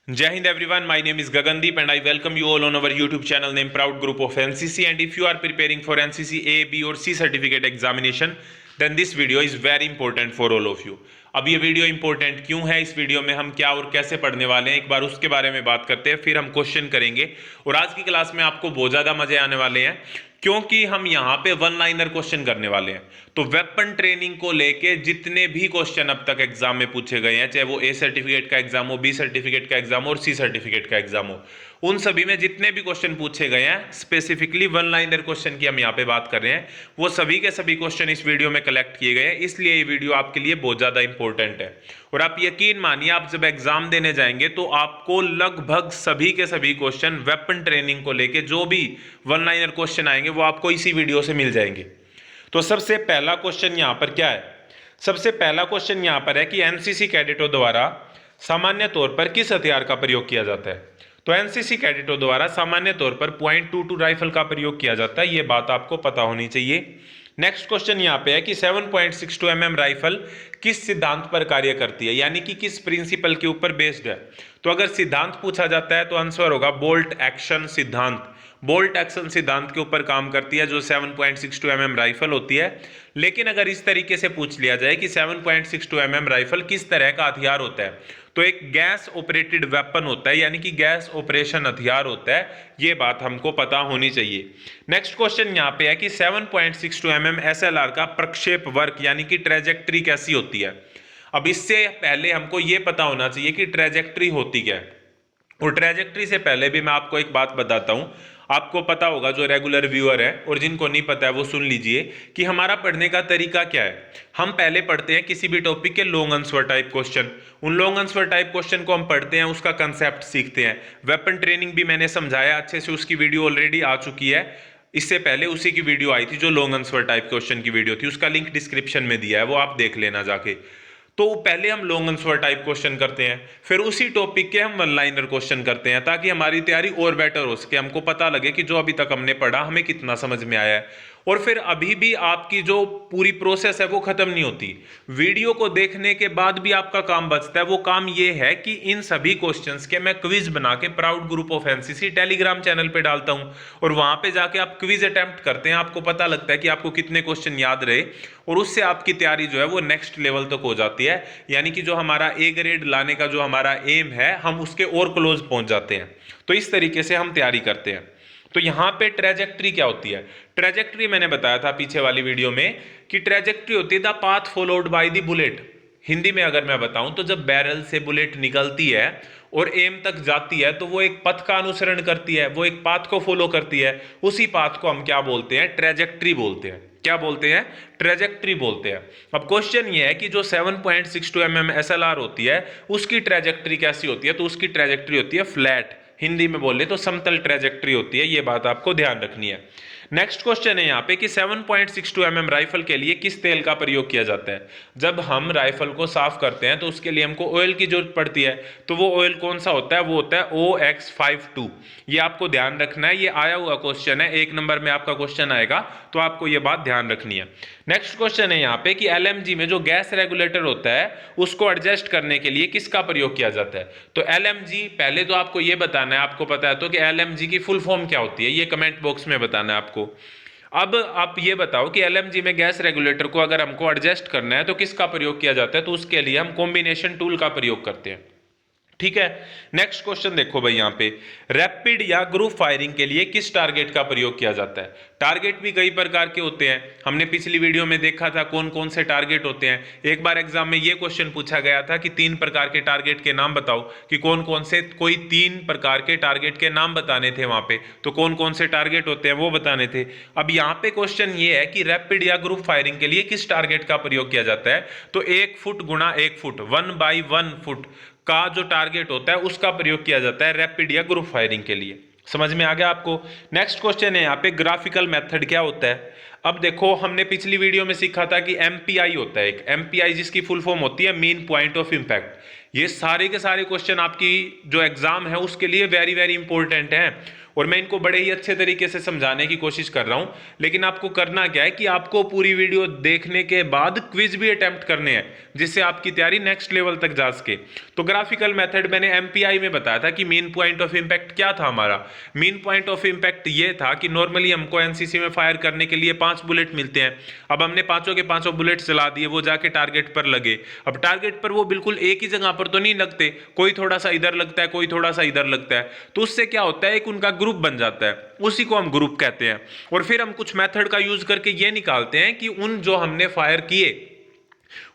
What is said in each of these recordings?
Jai Hind everyone, my name is Gagandeep and I welcome you all on our YouTube channel named Proud Group of NCC. And if you are preparing for NCC A, B or C certificate examination, then this video is very important for all of you. अब ये video important क्यों है, इस video में हम क्या और कैसे पढ़ने वाले हैं, एक बार उसके बारे में बात करते हैं, फिर हम क्वेश्चन करेंगे। और आज की क्लास में आपको बहुत ज़्यादा मजे आने वाले हैं क्योंकि हम यहाँ पे वन लाइनर क्वेश्चन करने वाले हैं। तो वेपन ट्रेनिंग को लेके जितने भी क्वेश्चन अब तक एग्जाम में पूछे गए हैं, चाहे वो ए सर्टिफिकेट का एग्जाम हो, बी सर्टिफिकेट का एग्जाम हो और सी सर्टिफिकेट का एग्जाम हो, उन सभी में जितने भी क्वेश्चन पूछे गए हैं, स्पेसिफिकली वन लाइनर क्वेश्चन की हम यहाँ पे बात कर रहे हैं, वो सभी के सभी क्वेश्चन इस वीडियो में कलेक्ट किए गए हैं। इसलिए ये वीडियो आपके लिए बहुत ज्यादा इंपॉर्टेंट है। और आप यकीन मानिए, आप जब एग्जाम देने जाएंगे तो आपको लगभग सभी के सभी क्वेश्चन वेपन ट्रेनिंग को लेके जो भी वन लाइनर क्वेश्चन आएंगे वो आपको इसी वीडियो से मिल जाएंगे। तो सबसे पहला क्वेश्चन यहाँ पर क्या है? सबसे पहला क्वेश्चन यहाँ पर है कि एनसीसी कैडेटों द्वारा सामान्य तौर पर किस हथियार का प्रयोग किया जाता है? तो एनसीसी कैडेटों द्वारा सामान्य तौर पर .22 राइफल का प्रयोग किया जाता है, ये बात आपको पता होनी चाहिए। नेक्स्ट क्वेश्चन यहाँ पे है कि 7.62 mm राइफल किस सिद्धांत पर कार्य करती है, यानी कि किस प्रिंसिपल के ऊपर बेस्ड है? तो अगर सिद्धांत पूछा जाता है तो आंसर होगा बोल्ट एक्शन सिद्धांत। बोल्ट एक्शन सिद्धांत के ऊपर काम करती है जो 7.62 mm राइफल होती है। लेकिन अगर इस तरीके से पूछ लिया जाए कि 7.62 mm राइफल किस तरह का हथियार होता है, तो एक गैस ऑपरेटेड वेपन होता है, यानी कि गैस ऑपरेशन हथियार होता है, ये बात हमको पता होनी चाहिए। नेक्स्ट क्वेश्चन यहाँ पे है कि 7.62 mm SLR का प्रक्षेप वर्क यानी कि ट्रेजेक्ट्री कैसी होती है? अब इससे पहले हमको ये पता होना चाहिए कि ट्रेजेक्ट्री होती क्या है। और ट्रेजेक्ट्री से पहले भी मैं आपको एक बात बताता हूं, आपको पता होगा जो रेगुलर व्यूअर है, और जिनको नहीं पता है वो सुन लीजिए कि हमारा पढ़ने का तरीका क्या है। हम पहले पढ़ते हैं किसी भी टॉपिक के लॉन्ग आंसर टाइप क्वेश्चन, उन लॉन्ग आंसर टाइप क्वेश्चन को हम पढ़ते हैं, उसका कंसेप्ट सीखते हैं। वेपन ट्रेनिंग भी मैंने समझाया अच्छे से, उसकी वीडियो ऑलरेडी आ चुकी है। इससे पहले उसी की वीडियो आई थी जो लॉन्ग आंसर टाइप क्वेश्चन की वीडियो थी, उसका लिंक डिस्क्रिप्शन में दिया है, वो आप देख लेना जाके। तो पहले हम लॉन्ग आंसर टाइप क्वेश्चन करते हैं, फिर उसी टॉपिक के हम वन लाइनर क्वेश्चन करते हैं, ताकि हमारी तैयारी और बेटर हो सके, हमको पता लगे कि जो अभी तक हमने पढ़ा हमें कितना समझ में आया है। और फिर अभी भी आपकी जो पूरी प्रोसेस है वो खत्म नहीं होती। वीडियो को देखने के बाद भी आपका काम बचता है। वो काम ये है कि इन सभी क्वेश्चंस के मैं क्विज बना के proud group of NCC Telegram channel पे डालता हूं, और वहां पे जाके आप क्विज अटेम्प्ट करते हैं, आपको पता लगता है कि आपको कितने क्वेश्चन याद रहे, और उससे आपकी तैयारी जो है वो नेक्स्ट लेवल तक हो जाती है। यानी कि जो हमारा ए ग्रेड लाने का जो हमारा एम है, हम उसके और क्लोज पहुंच जाते हैं। तो इस तरीके से हम तैयारी करते हैं। तो यहां पे ट्रेजेक्ट्री क्या होती है? ट्रेजेक्ट्री मैंने बताया था पीछे वाली वीडियो में कि ट्रेजेक्ट्री होती है the path followed by the bullet. Hindi में अगर मैं बताऊं तो जब बैरल से बुलेट निकलती है और एम तक जाती है तो वो एक पथ का अनुसरण करती है, वो एक पाथ को फॉलो करती है। उसी पाथ को हम क्या बोलते हैं? ट्रेजेक्ट्री बोलते हैं। क्या बोलते हैं? ट्रेजेक्ट्री बोलते हैं। अब क्वेश्चन ये है कि जो 7.62 mm SLR होती है उसकी ट्रेजेक्ट्री कैसी होती है? तो उसकी ट्रेजेक्ट्री होती है फ्लैट, हिंदी में बोले तो समतल ट्रेजेक्ट्री होती है। ये बात आपको ध्यान रखनी है। नेक्स्ट क्वेश्चन है यहाँ पे कि 7.62 mm राइफल के लिए किस तेल का प्रयोग किया जाता है? जब हम राइफल को साफ करते हैं तो उसके लिए हमको ऑयल की जरूरत पड़ती है। तो वो ऑयल कौन सा होता है? वो होता है OX52। ये आपको ध्यान रखना है, ये आया हुआ क्वेश्चन है, 1 नंबर में आपका क्वेश्चन आएगा, तो आपको ये बात ध्यान रखनी है। नेक्स्ट क्वेश्चन है यहाँ पे कि LMG में जो गैस रेगुलेटर होता है उसको एडजस्ट करने के लिए किसका प्रयोग किया जाता है? तो LMG, पहले तो आपको ये बताना है, आपको पता है तो कि LMG की फुल फॉर्म क्या होती है, ये कमेंट बॉक्स में बताना है आपको। अब आप ये बताओ कि LMG में गैस रेगुलेटर को अगर हमको एडजस्ट करना है तो किसका प्रयोग किया जाता है? तो उसके लिए हम कॉम्बिनेशन टूल का प्रयोग करते हैं। ठीक है। नेक्स्ट क्वेश्चन देखो भाई, यहाँ पे रैपिड या ग्रुप फायरिंग के लिए किस टारगेट का प्रयोग किया जाता है? टारगेट भी कई प्रकार के होते हैं, हमने पिछली वीडियो में देखा था कौन कौन से टारगेट होते हैं। एक बार एग्जाम में ये क्वेश्चन पूछा गया था कि 3 प्रकार के टारगेट के नाम बताओ, कि कौन कौन से, कोई 3 प्रकार के टारगेट के नाम बताने थे वहां पे, तो कौन कौन से टारगेट होते हैं वो बताने थे। अब यहाँ पे क्वेश्चन ये है कि रैपिड या ग्रुप फायरिंग के लिए किस टारगेट का प्रयोग किया जाता है? तो 1 फुट गुणा 1 फुट, 1/1 फुट का जो टारगेट होता है उसका प्रयोग किया जाता है रैपिड या ग्रुप फायरिंग के लिए। समझ में आ गया आपको? नेक्स्ट क्वेश्चन है यहाँ पे ग्राफिकल मेथड क्या होता है? अब देखो, हमने पिछली वीडियो में सीखा था कि MPI होता है एक, MPI जिसकी फुल फॉर्म होती है मीन पॉइंट ऑफ इंपैक्ट। ये सारे के सारे क्वेश्चन आपकी जो एग्जाम है उसके लिए वेरी वेरी इंपॉर्टेंट हैं। और मैं इनको बड़े ही अच्छे तरीके से समझाने की कोशिश कर रहा हूं, लेकिन आपको करना क्या है कि आपको पूरी वीडियो देखने के बाद क्विज भी अटेम्प्ट करने हैं, जिससे आपकी तैयारी नेक्स्ट लेवल तक जा सके। तो ग्राफिकल मेथड मैंने एमपीआई में बताया था कि मेन पॉइंट ऑफ इंपैक्ट क्या था हमारा। मेन पॉइंट ऑफ इंपैक्ट ये था कि नॉर्मली हमको एनसीसी में फायर करने के लिए 5 बुलेट मिलते हैं। अब हमने पांचों के पांचों बुलेट चला दिए, वो जाके टारगेट पर लगे। अब टारगेट पर वो बिल्कुल एक ही जगह पर तो नहीं लगते, कोई थोड़ा सा इधर लगता है, कोई थोड़ा सा इधर लगता है, तो उससे क्या होता है, एक उनका ग्रुप बन जाता है, उसी को हम ग्रुप कहते हैं। और फिर हम कुछ मेथड का यूज करके ये निकालते हैं कि उन जो हमने फायर किए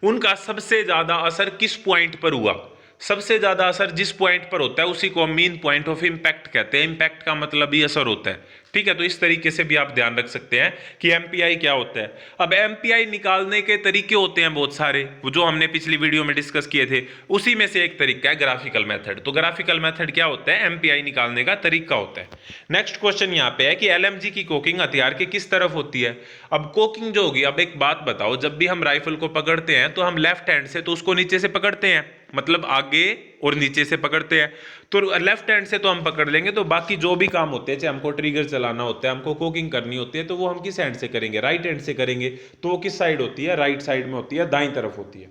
उनका सबसे ज्यादा असर किस पॉइंट पर हुआ। सबसे ज्यादा असर जिस पॉइंट पर होता है उसी को हम मेन पॉइंट ऑफ इंपैक्ट कहते हैं। इंपैक्ट का मतलब ही असर होता है, ठीक है। तो इस तरीके से भी आप ध्यान रख सकते हैं कि एमपीआई क्या होता है। अब एमपीआई निकालने के तरीके होते हैं बहुत सारे, वो जो हमने पिछली वीडियो में डिस्कस किए थे, उसी में से एक तरीका है ग्राफिकल मेथड। तो ग्राफिकल मेथड क्या होता है, एमपीआई निकालने का तरीका होता है। नेक्स्ट क्वेश्चन यहाँ पे है कि एलएमजी की कोकिंग हथियार के किस तरफ होती है। अब कोकिंग जो होगी, अब एक बात बताओ, जब भी हम राइफल को पकड़ते हैं तो हम लेफ्ट हैंड से तो उसको नीचे से पकड़ते हैं, मतलब आगे और नीचे से पकड़ते हैं। तो लेफ्ट हैंड से तो हम पकड़ लेंगे, तो बाकी जो भी काम होते हैं, चाहे हमको ट्रिगर चलाना होता है, हमको कोकिंग करनी होती है, तो वो हम किस हैंड से करेंगे, राइट हैंड से करेंगे। तो वो किस साइड होती है, राइट साइड में होती है, दाईं तरफ होती है।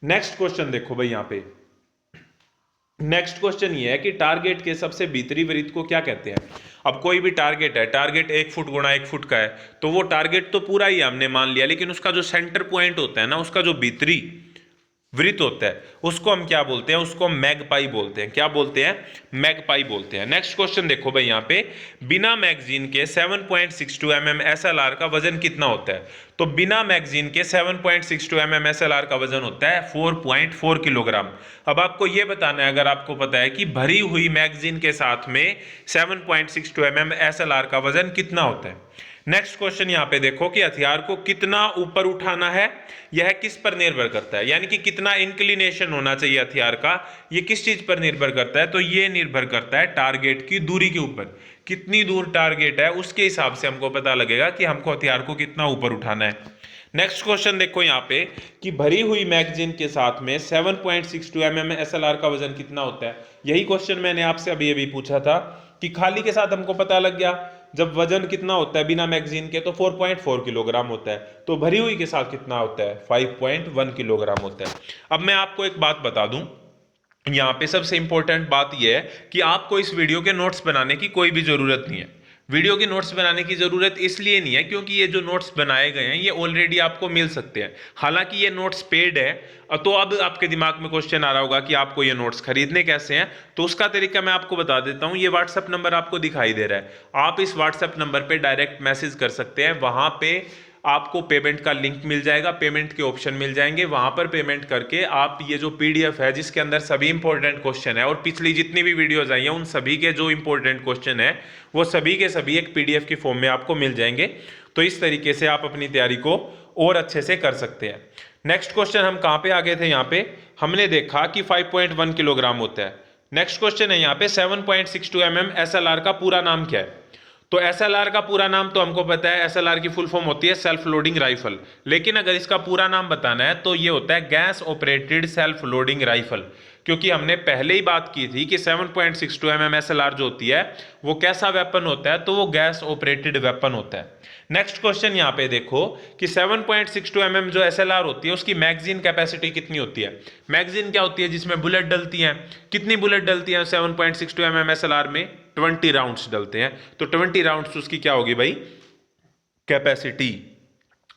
नेक्स्ट क्वेश्चन देखो भाई, यहाँ पे नेक्स्ट क्वेश्चन ये है कि टारगेट के सबसे भीतरी वृत्त को क्या कहते हैं। अब कोई भी टारगेट है, टारगेट 1 फुट गुणा 1 फुट का है, तो वो टारगेट तो पूरा ही हमने मान लिया, लेकिन उसका जो सेंटर पॉइंट होता है ना, उसका जो भीतरी वृत्त होता है, उसको हम क्या बोलते हैं, उसको मैगपाई बोलते हैं। क्या बोलते हैं, मैगपाई बोलते हैं। नेक्स्ट क्वेश्चन देखो भाई, यहाँ पे बिना मैगजीन के 7.62 mm SLR का वजन कितना होता है। तो बिना मैगजीन के 7.62 mm SLR का वजन होता है 4.4 किलोग्राम। अब आपको यह बताना है, अगर आपको पता है कि भरी हुई मैगजीन के साथ में 7.62 mm SLR का वजन कितना होता है। नेक्स्ट क्वेश्चन यहाँ पे देखो कि हथियार को कितना ऊपर उठाना है, यह किस पर निर्भर करता है, यानी कि कितना इंक्लिनेशन होना चाहिए हथियार का, यह किस चीज पर निर्भर करता है। तो यह निर्भर करता है टारगेट की दूरी के ऊपर। कितनी दूर टारगेट है उसके हिसाब से हमको पता लगेगा कि हमको हथियार को कितना ऊपर उठाना है। नेक्स्ट क्वेश्चन देखो यहाँ पे कि भरी हुई मैगजीन के साथ में 7.62 mm SLR का वजन कितना होता है। यही क्वेश्चन मैंने आपसे अभी पूछा था कि खाली के साथ हमको पता लग गया, जब वजन कितना होता है बिना मैगजीन के तो 4.4 किलोग्राम होता है, तो भरी हुई के साथ कितना होता है, 5.1 किलोग्राम होता है। अब मैं आपको एक बात बता दूं, यहाँ पे सबसे इंपॉर्टेंट बात यह है कि आपको इस वीडियो के नोट्स बनाने की कोई भी जरूरत नहीं है। वीडियो की नोट्स बनाने की जरूरत इसलिए नहीं है क्योंकि ये जो नोट्स बनाए गए हैं ये ऑलरेडी आपको मिल सकते हैं। हालांकि ये नोट्स पेड है, तो अब आपके दिमाग में क्वेश्चन आ रहा होगा कि आपको ये नोट्स खरीदने कैसे हैं। तो उसका तरीका मैं आपको बता देता हूं। ये व्हाट्सएप नंबर आपको दिखाई दे रहा है, आप इस व्हाट्सएप नंबर पे डायरेक्ट मैसेज कर सकते हैं। वहां पे आपको पेमेंट का लिंक मिल जाएगा, पेमेंट के ऑप्शन मिल जाएंगे, वहां पर पेमेंट करके आप ये जो पीडीएफ है जिसके अंदर सभी इंपॉर्टेंट क्वेश्चन है और पिछली जितनी भी वीडियोज आई हैं उन सभी के जो इंपॉर्टेंट क्वेश्चन है वो सभी के सभी एक पीडीएफ की फॉर्म में आपको मिल जाएंगे। तो इस तरीके से आप अपनी तैयारी को और अच्छे से कर सकते हैं। नेक्स्ट क्वेश्चन हम कहाँ पे आ गए थे, यहाँ पे हमने देखा कि 5.1 किलोग्राम होता है। नेक्स्ट क्वेश्चन है यहाँ पे 7.62 mm SLR का पूरा नाम क्या है। तो SLR का पूरा नाम तो हमको पता है, SLR की फुल फॉर्म होती है सेल्फ लोडिंग राइफल, लेकिन अगर इसका पूरा नाम बताना है तो ये होता है gas operated self loading rifle, क्योंकि हमने पहले ही बात की थी कि 7.62 mm SLR जो होती है वो कैसा वेपन होता है, तो वो गैस ऑपरेटेड वेपन होता है। नेक्स्ट क्वेश्चन यहाँ पे देखो कि 7.62 mm जो SLR होती है उसकी मैगजीन कैपेसिटी कितनी होती है। मैगजीन क्या होती है, जिसमें बुलेट डलती हैं। कितनी बुलेट डलती हैं 7.62 mm SLR में, 20 राउंड्स डलते हैं। तो 20 राउंड्स उसकी क्या होगी भाई, capacity.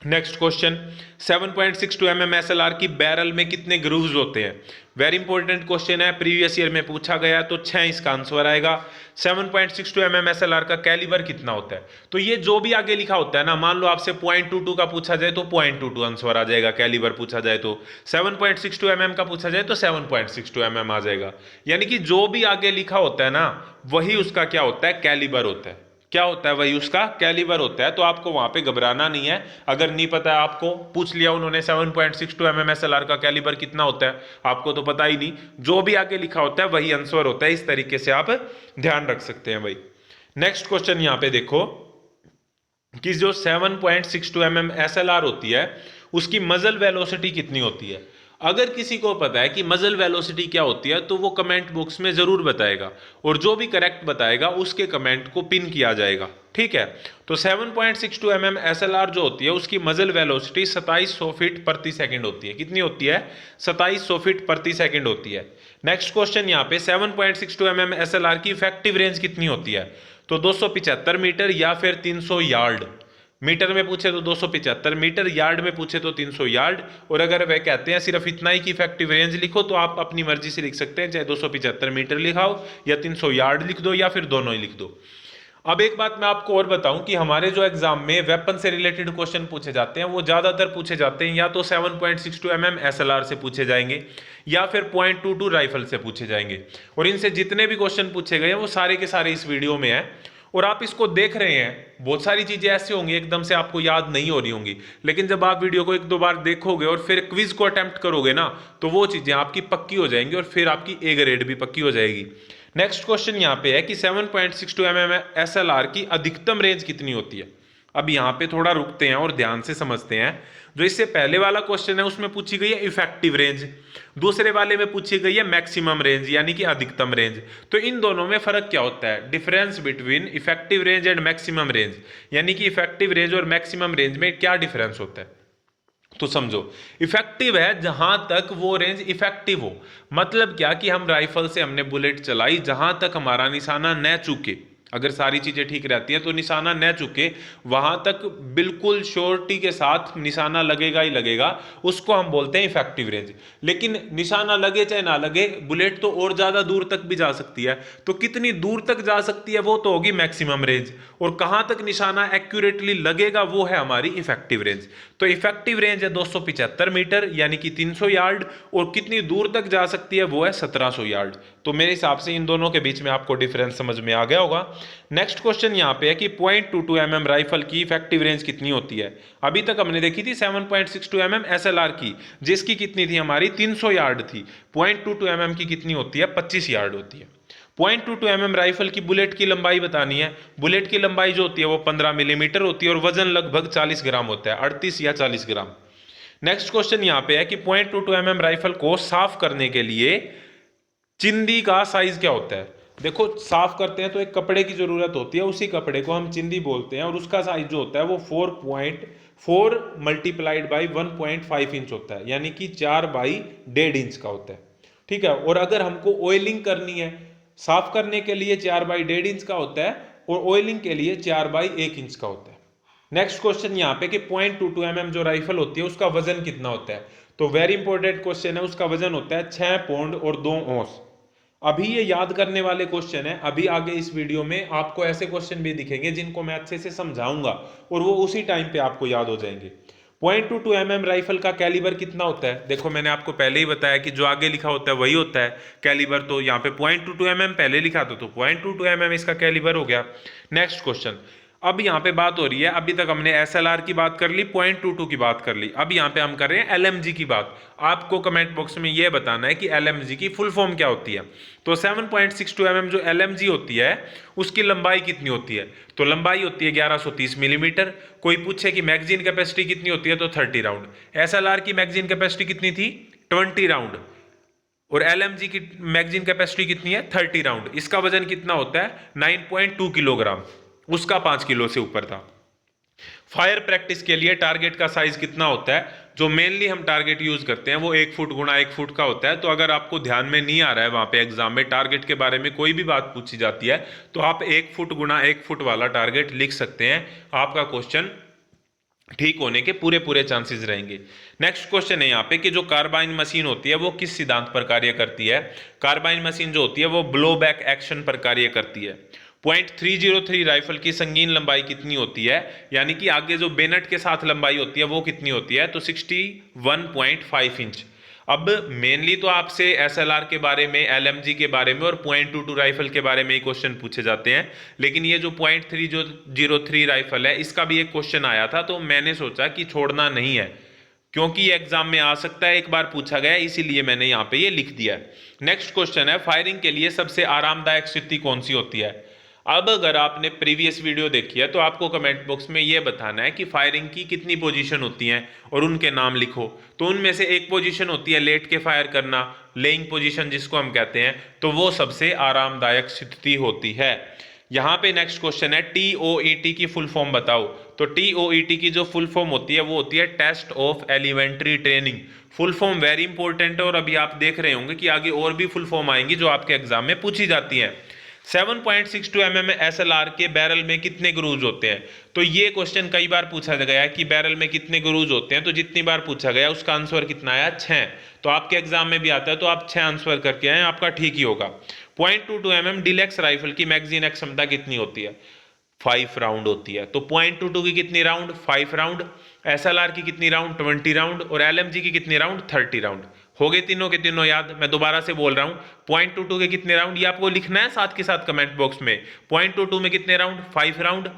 Next question 7.62 mm SLR की बैरल में कितने ग्रूव्स होते हैं। वेरी इंपॉर्टेंट क्वेश्चन है, प्रीवियस ईयर में पूछा गया, तो 6 इसका आंसर आएगा। 7.62 mm SLR का कैलिबर कितना होता है। तो ये जो भी आगे लिखा होता है ना, मान लो आपसे 0.22 का पूछा जाए तो 0.22 आंसर आ जाएगा, कैलिबर पूछा जाए तो 7.62 mm का पूछा जाए तो 7.62 mm आ जाएगा। यानी कि जो भी आगे लिखा होता है ना वही उसका क्या होता है, कैलिबर होता है। क्या होता है, वही उसका कैलिबर होता है। तो आपको वहां पे घबराना नहीं है, अगर नहीं पता है आपको, पूछ लिया उन्होंने 7.62 mm SLR का कैलिबर कितना होता है, आपको तो पता ही नहीं, जो भी आगे लिखा होता है वही आंसर होता है। इस तरीके से आप ध्यान रख सकते हैं भाई। नेक्स्ट क्वेश्चन यहां पे देखो कि जो 7.62 mm SLR होती है उसकी मजल वेलोसिटी कितनी होती है। अगर किसी को पता है कि मजल वेलोसिटी क्या होती है तो वो कमेंट बॉक्स में जरूर बताएगा, और जो भी करेक्ट बताएगा उसके कमेंट को पिन किया जाएगा। ठीक है, तो 7.62 mm SLR जो होती है उसकी मजल वेलोसिटी 2700 फीट प्रति सेकंड होती है। कितनी होती है? 2700 फीट प्रति सेकंड होती है। नेक्स्ट क्वेश्चन यहाँ पे 7.62 mm SLR की इफेक्टिव रेंज कितनी होती है? तो 275 मीटर या फिर 300 यार्ड। मीटर में पूछे तो 275 मीटर, यार्ड में पूछे तो 300 यार्ड। और अगर वे कहते हैं सिर्फ इतना ही की इफेक्टिव रेंज लिखो तो आप अपनी मर्जी से लिख सकते हैं, चाहे 275 मीटर लिखाओ या 300 यार्ड लिख दो या फिर दोनों ही लिख दो। अब एक बात मैं आपको और बताऊं कि हमारे जो एग्जाम में वेपन से रिलेटेड क्वेश्चन पूछे जाते हैं वो ज्यादातर पूछे जाते हैं या तो 7.62 mm SLR से पूछे जाएंगे या फिर .22 राइफल से पूछे जाएंगे। और इनसे जितने भी क्वेश्चन पूछे गए हैं वो सारे के सारे इस वीडियो में है, और आप इसको देख रहे हैं। बहुत सारी चीजें ऐसी होंगी एकदम से आपको याद नहीं हो रही होंगी, लेकिन जब आप वीडियो को एक दो बार देखोगे और फिर क्विज को अटेम्प्ट करोगे ना तो वो चीजें आपकी पक्की हो जाएंगी और फिर आपकी ए ग्रेड भी पक्की हो जाएगी। नेक्स्ट क्वेश्चन यहाँ पे है कि 7.62 mm SLR की अधिकतम रेंज कितनी होती है। अब यहाँ पे थोड़ा रुकते हैं और ध्यान से समझते हैं। जो इससे पहले वाला क्वेश्चन है उसमें पूछी गई है इफेक्टिव रेंज, दूसरे वाले में पूछी गई है मैक्सिमम रेंज यानी कि अधिकतम रेंज। तो इन दोनों में फर्क क्या होता है? Difference between effective range and maximum range, यानी कि इफेक्टिव रेंज और मैक्सिमम रेंज में क्या डिफरेंस होता है? तो समझो, इफेक्टिव है जहां तक वो रेंज इफेक्टिव हो। मतलब क्या कि हम राइफल से हमने बुलेट चलाई जहां तक हमारा निशाना न चूके, अगर सारी चीजें ठीक रहती हैं तो निशाना न चूके वहां तक बिल्कुल श्योरिटी के साथ निशाना लगेगा ही लगेगा, उसको हम बोलते हैं इफेक्टिव रेंज। लेकिन निशाना लगे चाहे ना लगे, बुलेट तो और ज्यादा दूर तक भी जा सकती है, तो कितनी दूर तक जा सकती है वो तो होगी मैक्सिमम रेंज, और कहां तक निशाना एक्यूरेटली लगेगा वो है हमारी इफेक्टिव रेंज। तो इफेक्टिव रेंज है 275 मीटर यानी कि 300 यार्ड, और कितनी दूर तक जा सकती है वो है 1700 यार्ड। तो मेरे हिसाब से इन दोनों के बीच में आपको डिफरेंस समझ में आ गया होगा। नेक्स्ट क्वेश्चन यहाँ पे है कि .22 mm राइफल की इफेक्टिव रेंज कितनी होती है। अभी तक हमने देखी थी 7.62 mm SLR की, जिसकी कितनी थी हमारी 300 यार्ड थी। .22 mm की कितनी होती है? 25 यार्ड होती है। .22 mm राइफल की बुलेट की लंबाई बतानी है। बुलेट की लंबाई जो होती है वो 15 मिलीमीटर होती है और वजन लगभग 40 ग्राम होता है, 38 या 40 ग्राम। नेक्स्ट क्वेश्चन यहाँ पे है कि .22 mm राइफल को साफ करने के लिए चिंदी का साइज क्या होता है। देखो, साफ करते हैं तो एक कपड़े की जरूरत होती है, उसी कपड़े को हम चिंदी बोलते हैं, और उसका साइज जो होता है वो 4.4 मल्टीप्लाइड बाई 1.5 इंच होता है, यानी कि 4 बाई 1.5 इंच का होता है। ठीक है, और अगर हमको ऑयलिंग करनी है, साफ करने के लिए 4 बाई 1.5 इंच का होता है और ऑयलिंग के लिए 4 बाई 1 इंच का होता है। नेक्स्ट क्वेश्चन यहाँ पे कि .22 mm जो राइफल होती है उसका वजन कितना होता है। तो वेरी इंपॉर्टेंट क्वेश्चन है, उसका वजन होता है 6 पौंड और 2 औंस। अभी ये याद करने वाले क्वेश्चन है, अभी आगे इस वीडियो में आपको ऐसे क्वेश्चन भी दिखेंगे जिनको मैं अच्छे से समझाऊंगा और वो उसी टाइम पे आपको याद हो जाएंगे। .22 mm राइफल का कैलिबर कितना होता है? देखो, मैंने आपको पहले ही बताया कि जो आगे लिखा होता है वही होता है कैलिबर। तो यहाँ पे .22 mm पहले लिखा था तो .22 mm इसका कैलिबर हो गया। नेक्स्ट क्वेश्चन, अब यहाँ पे बात हो रही है, अभी तक हमने SLR की बात कर ली, .22 की बात कर ली, अब यहाँ पे हम कर रहे हैं LMG की बात। आपको कमेंट बॉक्स में ये बताना है कि LMG की फुल फॉर्म क्या होती है। तो 7.62 mm जो LMG होती है उसकी लंबाई कितनी होती है? तो लंबाई होती है 1130 मिलीमीटर। कोई पूछे कि मैगजीन कैपेसिटी कितनी होती है तो 30 राउंड। SLR की मैगजीन कैपेसिटी कितनी थी? 20 राउंड। और LMG की मैगजीन कैपेसिटी कितनी है? 30 राउंड। इसका वजन कितना होता है? 9.2 किलोग्राम, उसका 5 किलो से ऊपर था। फायर प्रैक्टिस के लिए टारगेट का साइज कितना होता है? जो मेनली हम टारगेट यूज करते हैं वो 1 फुट गुणा 1 फुट का होता है। तो अगर आपको ध्यान में नहीं आ रहा है वहां पे एग्जाम में टारगेट के बारे में कोई भी बात पूछी जाती है तो आप 1 फुट गुणा 1 फुट वाला टारगेट लिख सकते हैं, आपका क्वेश्चन ठीक होने के पूरे पूरे चांसेस रहेंगे। नेक्स्ट क्वेश्चन है यहाँ पे कि जो कार्बाइन मशीन होती है वो किस सिद्धांत पर कार्य करती है। कार्बाइन मशीन जो होती है वो ब्लो बैक एक्शन पर कार्य करती है। .303 राइफल की संगीन लंबाई कितनी होती है, यानी कि आगे जो बेनट के साथ लंबाई होती है वो कितनी होती है? तो 61.5 इंच। अब मेनली तो आपसे SLR के बारे में, LMG के बारे में और .22 राइफल के बारे में ही क्वेश्चन पूछे जाते हैं, लेकिन ये जो .303 राइफल है इसका भी एक क्वेश्चन आया था, तो मैंने सोचा कि छोड़ना नहीं है क्योंकि ये एग्जाम में आ सकता है, एक बार पूछा गया, इसीलिए मैंने यहाँ पे ये लिख दिया है। नेक्स्ट क्वेश्चन है, फायरिंग के लिए सबसे आरामदायक स्थिति कौन सी होती है। अब अगर आपने प्रीवियस वीडियो देखी है तो आपको कमेंट बॉक्स में ये बताना है कि फायरिंग की कितनी पोजीशन होती हैं और उनके नाम लिखो। तो उनमें से एक पोजीशन होती है लेट के फायर करना, लेइंग पोजीशन जिसको हम कहते हैं, तो वो सबसे आरामदायक स्थिति होती है। यहाँ पे नेक्स्ट क्वेश्चन है TOET की फुल फॉर्म बताओ। तो TOET की जो फुल फॉर्म होती है वो होती है test of elementary training. Full form very important है और अभी आप देख रहे होंगे कि आगे और भी फुल फॉर्म आएंगी जो आपके एग्जाम में पूछी जाती है। 7.62 mm SLR के बैरल में कितने ग्रूज होते हैं? तो ये क्वेश्चन कई बार पूछा गया है कि बैरल में कितने ग्रूज होते हैं, तो जितनी बार पूछा गया उसका आंसर कितना आया? 6। तो आपके एग्जाम में भी आता है तो आप 6 आंसर करके आए, आपका ठीक ही होगा। 0.22 mm डिलेक्स राइफल की मैगजीन क्षमता कितनी होती है? 5 राउंड होती है। तो 0.22 की कितनी राउंड? 5 राउंड। SLR की कितनी राउंड? 20 राउंड। और LMG की कितनी राउंड? 30 राउंड। हो गए तीनों के तीनों याद? मैं दोबारा से बोल रहा हूं, 0.22 के कितने राउंड ये आपको लिखना है साथ के साथ कमेंट बॉक्स में। 0.22 में कितने राउंड? 5 राउंड।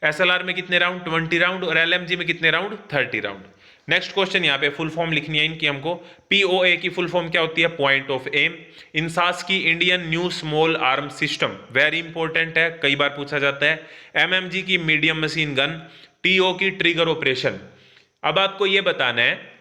SLR में कितने राउंड? 20 राउंड। और LMG में कितने राउंड? 30 राउंड। नेक्स्ट क्वेश्चन यहाँ पे फुल फॉर्म लिखनी है इनकी हमको। POA की फुल फॉर्म क्या होती है? Point of M. इंसास की Indian new small arm system, very important है, कई बार पूछा जाता है। MMG की मीडियम मशीन गन। TO की ट्रिगर ऑपरेशन। अब आपको ये बताना है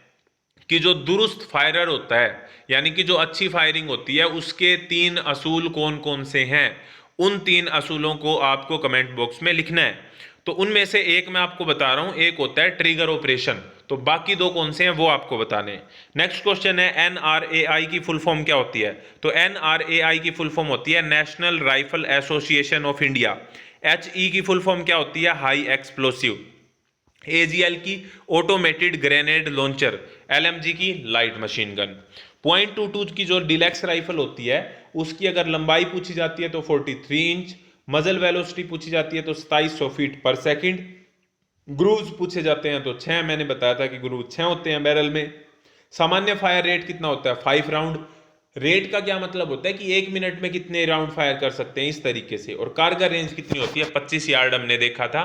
कि जो दुरुस्त फायरर होता है, यानी कि जो अच्छी फायरिंग होती है, उसके 3 असूल कौन कौन से हैं, उन 3 असूलों को आपको कमेंट बॉक्स में लिखना है। तो उनमें से एक मैं आपको बता रहा हूं, एक होता है ट्रिगर ऑपरेशन, तो बाकी 2 कौन से हैं वो आपको बताने हैं। नेक्स्ट क्वेश्चन है NRAI की फुल फॉर्म क्या होती है? तो NRAI की फुल फॉर्म होती है national rifle association of India. HE की फुल फॉर्म क्या होती है? High explosive. AGL की ऑटोमेटेड ग्रेनेड लॉन्चर। LMG की लाइट मशीन गन। 0.22 की जो डिलेक्स राइफल होती है उसकी अगर लंबाई पूछी जाती है तो 43 इंच। मजल वेलोसिटी पूछी जाती है तो 2700 फीट पर सेकंड। ग्रूज पूछे जाते हैं तो 6, मैंने बताया था कि ग्रूज 6 होते हैं बैरल में। सामान्य फायर रेट कितना होता है? 5 राउंड। रेट का क्या मतलब होता है कि 1 मिनट में कितने राउंड फायर कर सकते हैं, इस तरीके से। और कारगर रेंज कितनी होती है? 25 यार्ड हमने देखा था।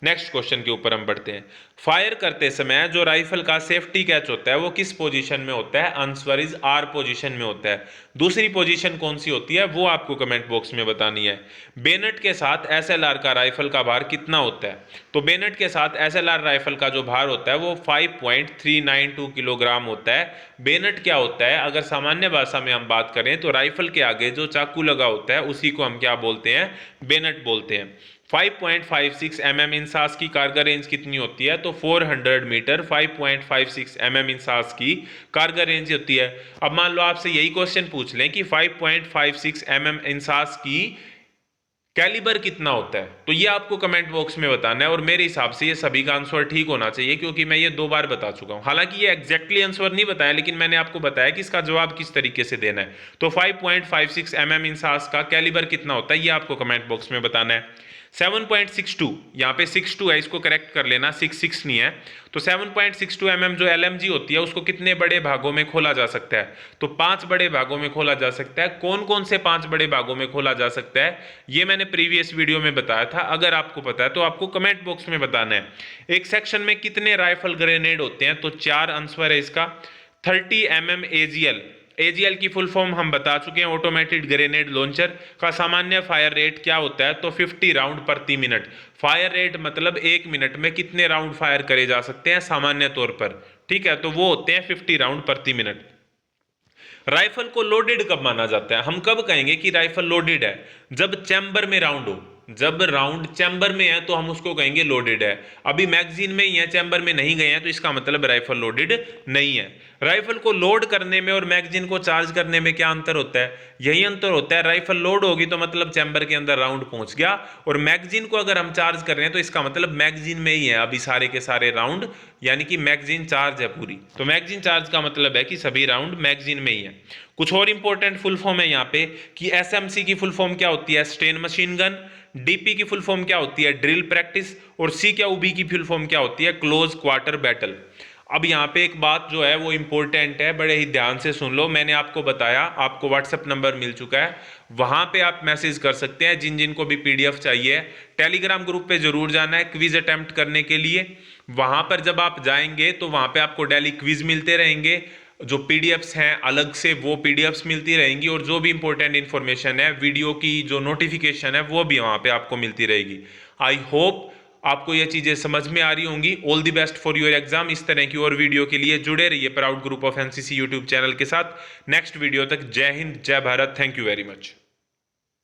नेक्स्ट क्वेश्चन के ऊपर हम बढ़ते हैं। फायर करते समय जो राइफल का सेफ्टी कैच होता है वो किस पोजीशन में होता है? आंसर इज R पोजीशन में होता है। दूसरी पोजीशन कौन सी होती है वो आपको कमेंट बॉक्स में बतानी है। बेनेट के साथ SLR का राइफल का भार कितना होता है? तो बेनेट के साथ SLR राइफल का जो भार होता है वो 5.392 किलोग्राम होता है। बेनेट क्या होता है? अगर सामान्य भाषा में हम बात करें तो राइफल के आगे जो चाकू लगा होता है उसी को हम क्या बोलते हैं? बेनेट बोलते हैं। 5.56 mm इंसास की कारगर रेंज कितनी होती है? तो 400 मीटर 5.56 mm इंसास की कारगर रेंज होती है। अब मान लो आपसे यही क्वेश्चन पूछ लें कि 5.56 mm इंसास की कैलिबर कितना होता है, तो ये आपको कमेंट बॉक्स में बताना है। और मेरे हिसाब से ये सभी का आंसर ठीक होना चाहिए क्योंकि मैं ये 2 बार बता चुका हूं। हालांकि ये एग्जैक्टली आंसर नहीं बताया, लेकिन मैंने आपको बताया कि इसका जवाब किस तरीके से देना है। तो 5.56 mm इंसास का कैलिबर कितना होता है ये आपको कमेंट बॉक्स में बताना है। 7.62, यहाँ पे 62 है, इसको करेक्ट कर लेना, 66 नहीं है। तो 7.62 mm जो LMG होती है उसको कितने बड़े भागों में खोला जा सकता है? तो 5 बड़े भागों में खोला जा सकता है। कौन कौन से 5 बड़े भागों में खोला जा सकता है ये मैंने प्रीवियस वीडियो में बताया था। अगर आपको पता है तो आपको कमेंट बॉक्स में बताना है। एक सेक्शन में कितने राइफल ग्रेनेड होते हैं? तो 4 आंसर है इसका। 30 mm AGL की फुल फॉर्म हम बता चुके हैं, ऑटोमेटेड ग्रेनेड लॉन्चर का सामान्य फायर रेट क्या होता है? तो 50 राउंड प्रति मिनट। फायर रेट मतलब 1 मिनट में कितने राउंड फायर करे जा सकते हैं सामान्य तौर पर, ठीक है? तो वो होते हैं 50 राउंड प्रति मिनट। राइफल को लोडेड कब माना जाता है? हम कब कहेंगे कि राइफल लोडेड है? जब चैम्बर में राउंड हो। जब राउंड चैम्बर में है तो हम उसको कहेंगे लोडेड है। अभी मैगजीन में ही है, चैम्बर में नहीं गए हैं, तो इसका मतलब राइफल लोडेड नहीं है। राइफल को लोड करने में और मैगजीन को चार्ज करने में क्या अंतर होता है? यही अंतर होता है, राइफल लोड होगी तो मतलब चैम्बर के अंदर राउंड पहुंच गया, और मैगजीन को अगर हम चार्ज कर रहे हैं तो इसका मतलब मैगजीन में ही है अभी सारे के सारे राउंड, यानी कि मैगजीन चार्ज है पूरी। तो मैगजीन चार्ज का मतलब है कि सभी राउंड मैगजीन में ही है। कुछ और इंपॉर्टेंट फुल फॉर्म है यहाँ पे कि SMC की फुल फॉर्म क्या होती है? Sten machine gun. DP की फुल फॉर्म क्या होती है? Drill practice. और CQB की फुल फॉर्म क्या होती है? Close quarter battle. अब यहाँ पे एक बात जो है वो इंपॉर्टेंट है, बड़े ही ध्यान से सुन लो। मैंने आपको बताया, आपको व्हाट्सएप नंबर मिल चुका है, वहां पे आप मैसेज कर सकते हैं जिन जिन को भी PDF चाहिए। टेलीग्राम ग्रुप पे जरूर जाना है क्विज अटेम्प्ट करने के लिए। वहां पर जब आप जाएंगे तो वहां पे आपको डेली क्विज मिलते रहेंगे, जो पीडीएफ्स हैं अलग से वो पीडीएफ्स मिलती रहेंगी, और जो भी इंपॉर्टेंट इन्फॉर्मेशन है, वीडियो की जो नोटिफिकेशन है वो भी वहाँ पे आपको मिलती रहेगी। आई होप आपको ये चीज़ें समझ में आ रही होंगी। All the best for your exam. इस तरह की और वीडियो के लिए जुड़े रहिए proud group of NCC YouTube channel के साथ। नेक्स्ट वीडियो तक जय हिंद, जय Bharat. Thank you very much.